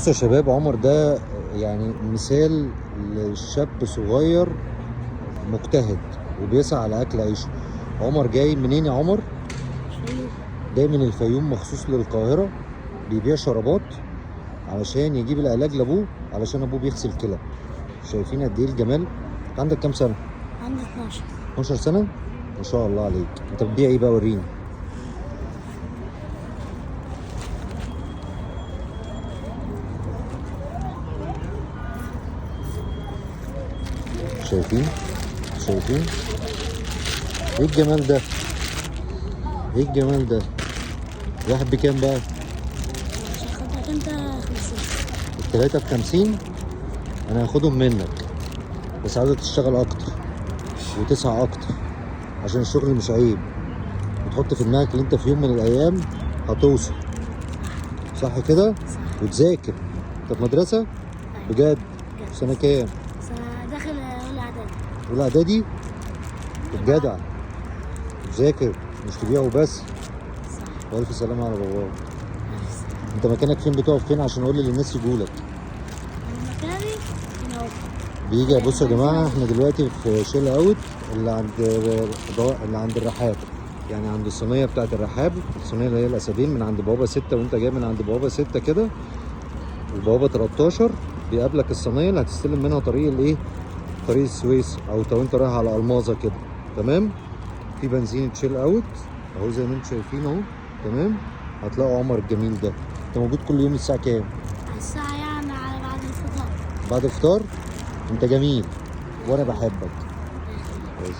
بصوا يا شباب، عمر ده يعني مثال لشاب صغير مجتهد وبيسعى على اكل عيشه. عمر جاي منين يا عمر؟ جاي من الفيوم مخصوص للقاهره، بيبيع شرابات علشان يجيب العلاج لابوه، علشان ابوه بيغسل كلى. شايفين قد ايه الجمال؟ عندك كام سنه؟ عندي 12. 12 سنه؟ ما شاء الله عليك. انت بتبيع ايه بقى؟ وريني. شايفين؟ شايفين؟ ايه الجمال ده؟ ايه الجمال ده؟ واحد بكام بقى؟ عشان خاطرك انت 50. التلاتة ب50. انا هاخدهم منك، بس عاوزك تشتغل اكتر وتسعى اكتر، عشان الشغل مش عيب، وتحط في دماغك ان انت في يوم من الايام هتوصل. صح كده؟ وتذاكر. انت في مدرسة؟ بجد؟ في سنة كام؟ داخل اولى اعدادي. اولى اعدادي؟ جدع. تذاكر مش تبيع وبس. والف سلامة على باباك. انت مكانك فين؟ بتقف فين عشان اقول للناس يجولك؟ مكاني هنا اهو. بيجي. بصوا يا جماعه، احنا دلوقتي في شيل اوت اللي عند الرحاب، يعني عند الصينيه بتاعه الرحاب، الصينيه اللي هي الاسدين، من عند بوابه 6 وانت جاي من عند بوابه 6 كده، وبوابه 13 بيقابلك الصينيه اللي هتستلم منها طريق الايه؟ طريق السويس، او لو انت رايح على الماظه كده. تمام؟ في بنزين تشيل اوت اهو زي ما انتم شايفين اهو. تمام؟ هتلاقوا عمر الجميل ده. انت موجود كل يوم الساعه كام؟ الساعة يعني على بعد الفطار. بعد الفطار. انت جميل وانا بحبك. بس